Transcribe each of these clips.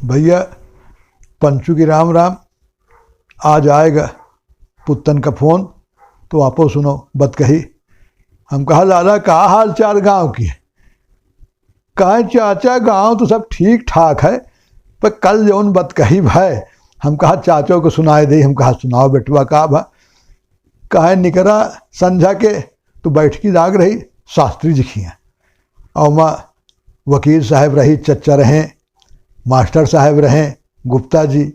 भैया पंचू की राम राम, आज आएगा पुत्तन का फ़ोन तो आपो सुनो बत कही। हम कहा लाला का हाल चाल गाँव की? कहा चाचा गांव तो सब ठीक ठाक है, पर कल जौन बत कही भाई। हम कहा चाचो को सुनाए दे। हम कहा सुनाओ बेटवा का भा। कहा निकरा संझा के तो बैठकी जाग रही शास्त्री जी की हैं, और माँ वकील साहब रही, चच्चा रहें, मास्टर साहब रहें गुप्ता जी,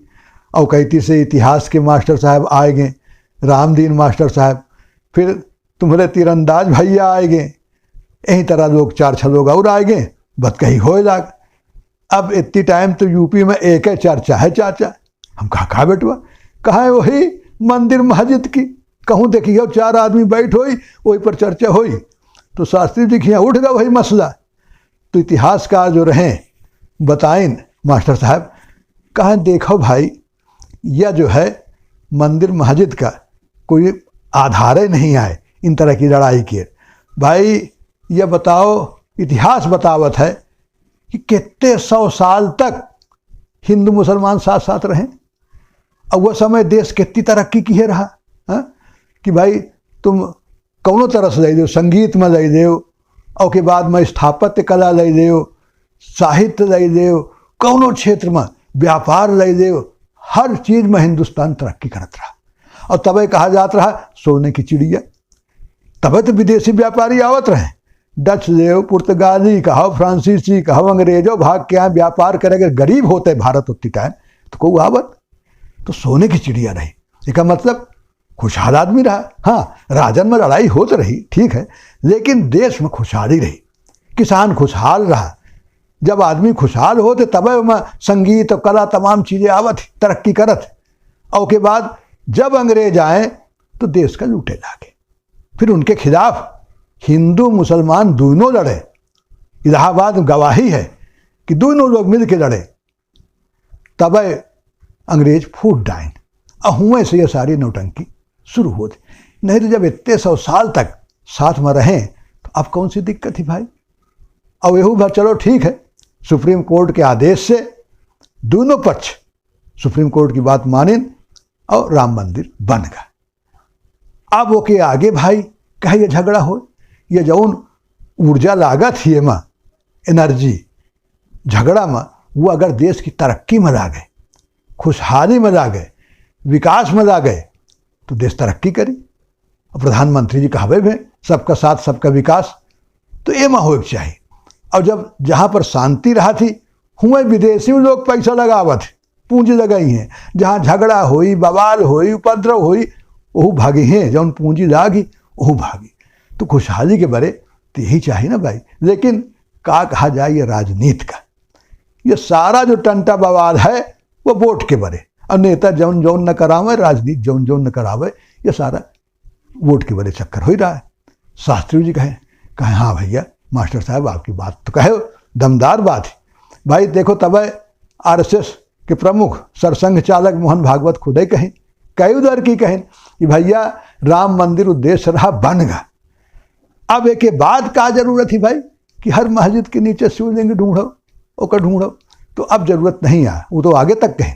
और कहती से इतिहास के मास्टर साहब आएंगे, रामदीन मास्टर साहब, फिर तुम्हारे तीरंदाज भैया आएंगे, यही तरह लोग 4-6 लोग और आएंगे, बत कही हो लाग। अब इतनी टाइम तो यूपी में एक है चर्चा है चाचा। हम कहा बेटवा? कहा है वही मंदिर मस्जिद की, कहूँ देखी हो 4 आदमी बैठ होई वही पर चर्चा होई, तो शास्त्री जी खिया उठ गया वही मसला। तो इतिहासकार जो रहें बताइन मास्टर साहब, कहा देखो भाई यह जो है मंदिर मस्जिद का कोई आधार ही नहीं आए इन तरह की लड़ाई के। भाई यह बताओ, इतिहास बतावत है कि कितने 100 साल तक हिंदू मुसलमान साथ साथ रहें, और वह समय देश कितनी तरक्की की है रहा हा? कि भाई तुम कौनों तरह से ले दो, संगीत में ले दो, और के बाद में स्थापत्य कला ले दो, साहित्य ले दो, कौनों क्षेत्र में व्यापार ले दो, हर चीज़ में हिंदुस्तान तरक्की करत रहा। और तब कहा जात रहा सोने की चिड़िया। तब तो विदेशी व्यापारी आवत रहे, डच देव, पुर्तगाली कहो, फ्रांसीसी कहो, अंग्रेजों भाग के यहाँ व्यापार करेंगे। गरीब होते भारत उतनी टाइम तो को आवत, तो सोने की चिड़िया रही। इसका मतलब खुशहाल आदमी रहा। हाँ, राजन में लड़ाई होती रही ठीक है, लेकिन देश में खुशहाली रही, किसान खुशहाल रहा। जब आदमी खुशहाल होते तब में संगीत और कला तमाम चीज़ें आवत, तरक्की करत। और के बाद जब अंग्रेज आए तो देश का लूटे लागे, फिर उनके खिलाफ हिंदू मुसलमान दोनों लड़े। इलाहाबाद गवाही है कि दोनों लोग मिल के लड़े, तब अंग्रेज फूट डाइन, और हुए से ये सारी नौटंकी शुरू होती। नहीं तो जब इतने 100 साल तक साथ में रहें तो अब कौन सी दिक्कत थी भाई। और यहू भर चलो ठीक है, सुप्रीम कोर्ट के आदेश से दोनों पक्ष सुप्रीम कोर्ट की बात मानें और राम मंदिर बन गया। अब वो के आगे भाई कहे ये झगड़ा हो, ये जौन ऊर्जा लागत ही है माँ, एनर्जी झगड़ा में, वो अगर देश की तरक्की में ला गए, खुशहाली में ला गए, विकास में ला गए, तो देश तरक्की करी। और प्रधानमंत्री जी कहावे भी सबका साथ सबका विकास, तो ये में हो चाहिए। और जब जहाँ पर शांति रहा थी हुए विदेशी लोग पैसा लगावत, पूंजी लगाई हैं। जहाँ झगड़ा होई, बवाल होई, उपद्रव होई, वह भागी हैं। जौन पूंजी लागी वह भागी। तो खुशहाली के बारे तो यही चाहिए ना भाई। लेकिन का कहा जाए ये राजनीति का, ये सारा जो टंटा बवाल है वो वोट के बारे, और नेता जौन जौन न करावे, राजनीति जौन जौन न करावे, ये सारा वोट के बारे चक्कर हो ही रहा है। शास्त्री जी कहे हाँ भैया मास्टर साहब आपकी बात तो कहे दमदार बात है भाई। देखो तब RSS के प्रमुख सरसंघ चालक मोहन भागवत खुद ही कहें, कई उधर की कहें कि भैया राम मंदिर उद्देश्य रहा बन गया। अब एक के बाद का जरूरत ही भाई कि हर मस्जिद के नीचे शिवलिंग ढूंढो ओकर ढूंढो, तो अब जरूरत नहीं है। वो तो आगे तक कहें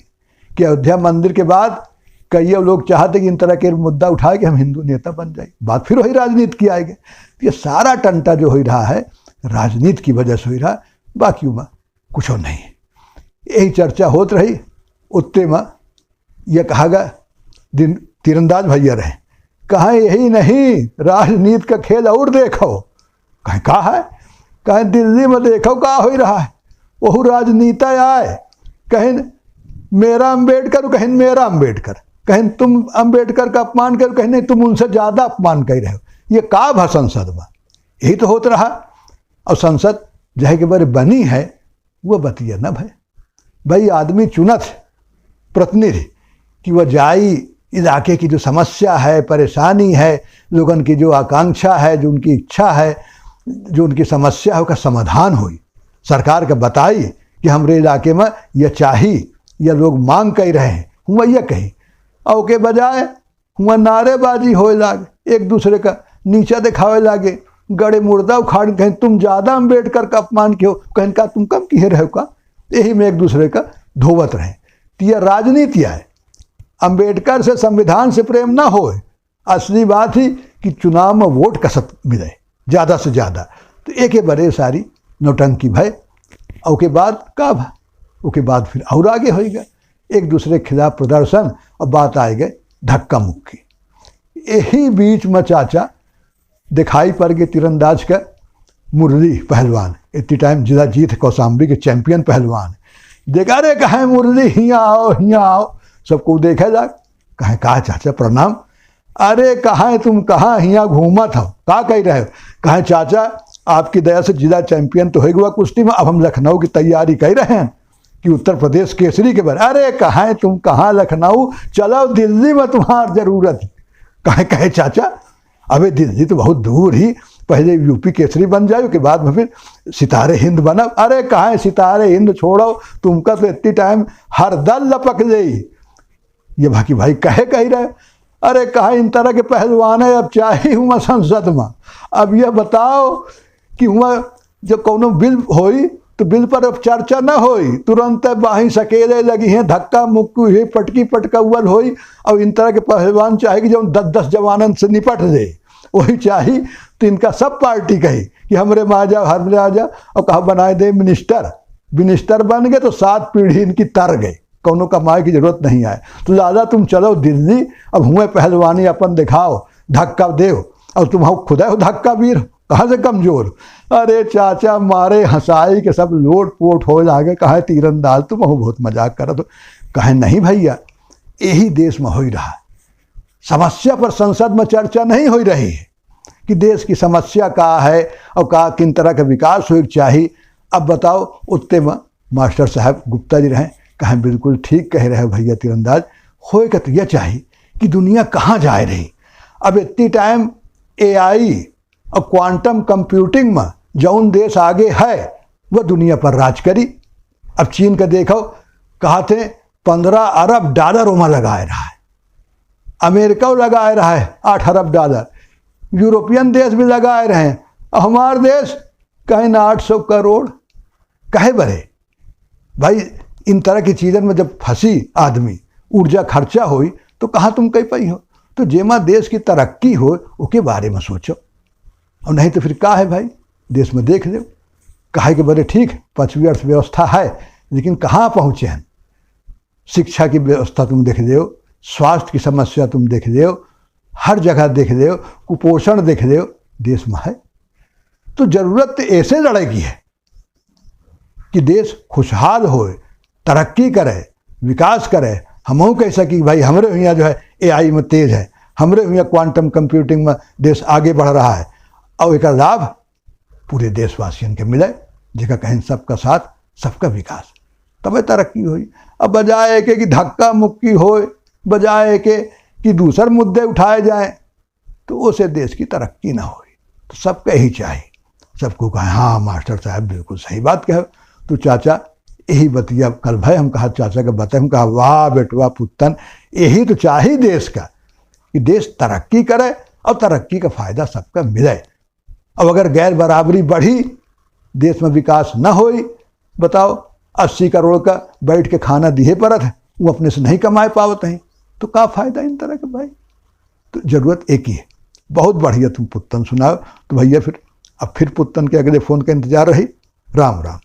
कि अयोध्या मंदिर के बाद कई लोग चाहते कि इन तरह के मुद्दा उठाए कि हम हिंदू नेता बन जाए, बात फिर वही राजनीति की आएगी। ये सारा टंटा जो हो रहा है राजनीति की वजह से हो रहा, बाकी में कुछ और नहीं है। यही चर्चा होती रही। उत्ते में यह कहा गया दिन तीरंदाज भैया रहे, कहा यही नहीं राजनीति का खेल और देखो। कहें कहा है, कहें दिल्ली में देखो क्या हो रहा है, वह राजनीति आए, कहें मेरा अम्बेडकर, कहें मेरा अम्बेडकर, कहें तुम अम्बेडकर का अपमान करो, कहें नहीं तुम उनसे ज़्यादा अपमान कर रहे हो। ये का भा संसद में, यही तो होता रहा। और संसद जहाँ के बारे बनी है वो बतिया ना भाई आदमी चुनत प्रतिनिधि कि वह जाई इलाके की जो समस्या है, परेशानी है, लोगन की जो आकांक्षा है, जो उनकी इच्छा है, जो उनकी समस्या है उसका समाधान हुई, सरकार का बताई कि हमारे इलाके में यह चाहिए, यह लोग मांग कर रहे हैं, हुआ यह कहीं। और के बजाय हुआ नारेबाजी हो लागे, एक दूसरे का नीचा दिखावे लागे, गड़े मुर्दा उखाड़, कहें तुम ज़्यादा अम्बेडकर का अपमान क्यों, कहें का तुम कम किए रहे का। यही में एक दूसरे का धोवत रहे। तो यह राजनीति है। अंबेडकर से संविधान से प्रेम ना हो। असली बात ही कि चुनाव में वोट कसत मिले ज़्यादा से ज़्यादा। तो एक बड़े सारी नौटंकी भय। और के बाद का भय, उसके बाद फिर और आगे हो गए एक दूसरे के खिलाफ प्रदर्शन और बात आए गए धक्का मुक्की। यही बीच में चाचा दिखाई पड़ गए तीरंदाज का मुरली पहलवान। इतनी टाइम जिला जीत कौशाम्बी के चैंपियन पहलवान। देखा रे कहें मुरली हियाँ आओ। सबको देखा जा। कहा चाचा प्रणाम। अरे कहाँ तुम कहाँ हियाँ घूमत हो, का कह रहे हो? कहें चाचा आपकी दया से जिला चैंपियन तो हो गया कुश्ती में, अब हम लखनऊ की तैयारी कर रहे हैं कि उत्तर प्रदेश केसरी के बारे। अरे कहाँ तुम कहाँ लखनऊ, चलो दिल्ली में तुम्हारी जरूरत है। कहे चाचा अबे दिल्ली तो बहुत दूर ही, पहले यूपी केसरी बन जाए के बाद में फिर सितारे हिंद बना। अरे कहाँ सितारे हिंद छोड़ो, तुमका तो इतनी टाइम हर दल लपक जाई। ये बाकी भाई कहे कही रहे। अरे कहा इन तरह के पहलवान है अब चाहे हुआ संसद में। अब यह बताओ कि हुआ जब कोनो बिल होई तो बिल पर अब चर्चा न होई, तुरंत बाही सकेले लगी हैं, धक्का मुक्की हुई, पटकी पटकावल होई। और इन तरह के पहलवान चाहे कि जब 10-10 जवानन से निपट दे वही चाहिए। तो इनका सब पार्टी कही कि हमरे में आ जाओ, हमरे आ जाओ। और कहा बनाए दे मिनिस्टर बन गए तो 7 पीढ़ी इनकी तर गई, कौनों कमाए की जरूरत नहीं आए। तो लाला तुम चलो दिल्ली, अब हुए पहलवानी अपन दिखाओ, धक्का देव। और तुम हो खुदा हो धक्का वीर, कहाँ से कमजोर। अरे चाचा मारे हंसाई के सब लोट पोट हो जागे। कहा तीरंदाज तुम हो बहुत मजाक करो। तो कहे नहीं भैया यही देश में हो ही रहा है। समस्या पर संसद में चर्चा नहीं हो रही है कि देश की समस्या का है और का किन तरह का विकास हो चाहिए। अब बताओ उत्ते में मास्टर साहब गुप्ता जी रहें। कहें बिल्कुल ठीक कह रहे हो भैया तीरंदाज, होएगा तो यह चाहिए कि दुनिया कहाँ जा रही। अब इतनी टाइम AI और क्वांटम कंप्यूटिंग में जौन देश आगे है वह दुनिया पर राज करी। अब चीन का देखो, कहा थे 15 अरब डॉलर वहाँ लगाए रहा है, अमेरिका लगाए रहा है 8 अरब डॉलर, यूरोपियन देश भी लगाए रहे हैं। हमारे देश कहीं ना 800 करोड़। कहे बड़े भाई इन तरह की चीज़ों में जब फंसी आदमी, ऊर्जा खर्चा हुई तो कहाँ तुम कह पाई हो। तो जेमा देश की तरक्की हो उसके बारे में सोचो, और नहीं तो फिर क्या है भाई देश में देख लो। कहे कि बड़े ठीक 5वीं अर्थव्यवस्था है लेकिन कहाँ पहुँचे हैं। शिक्षा की व्यवस्था तुम देख लो, स्वास्थ्य की समस्या तुम देख लो, हर जगह देख लो, कुपोषण देख लो, देश में है। तो जरूरत ऐसे लड़ाई की है कि देश खुशहाल हो, तरक्की करे, विकास करे। हमहू कह सकी भाई हमारे यहाँ जो है AI में तेज है, हमारे यहाँ क्वांटम कंप्यूटिंग में देश आगे बढ़ रहा है, और एक लाभ पूरे देशवासियों के मिले, जगह कहें सबका साथ सबका विकास, तब तरक्की हुई। अब बजाय के कि धक्का मुक्की हो, बजाय के कि दूसरे मुद्दे उठाए जाएं, तो उसे देश की तरक्की ना हुई। तो सबका यही चाहिए, सबको कहें हाँ मास्टर साहब बिल्कुल सही बात कहो। तो चाचा यही बतिया कल भाई हम कहा चाचा का बताए, हम कहा वाह बेटवा पुत्तन, यही तो चाहिए देश का कि देश तरक्की करे और तरक्की का फायदा सबका मिले। अब अगर गैर बराबरी बढ़ी, देश में विकास न होई, बताओ 80 करोड़ का बैठ के खाना दिए परत है, वो अपने से नहीं कमाए पावत हैं, तो क्या फायदा इन तरह का भाई। तो जरूरत एक ही है। बहुत बढ़िया तुम पुत्तन सुनाओ। तो भैया फिर अब फिर पुत्तन के अगले फ़ोन का इंतजार रही। राम राम।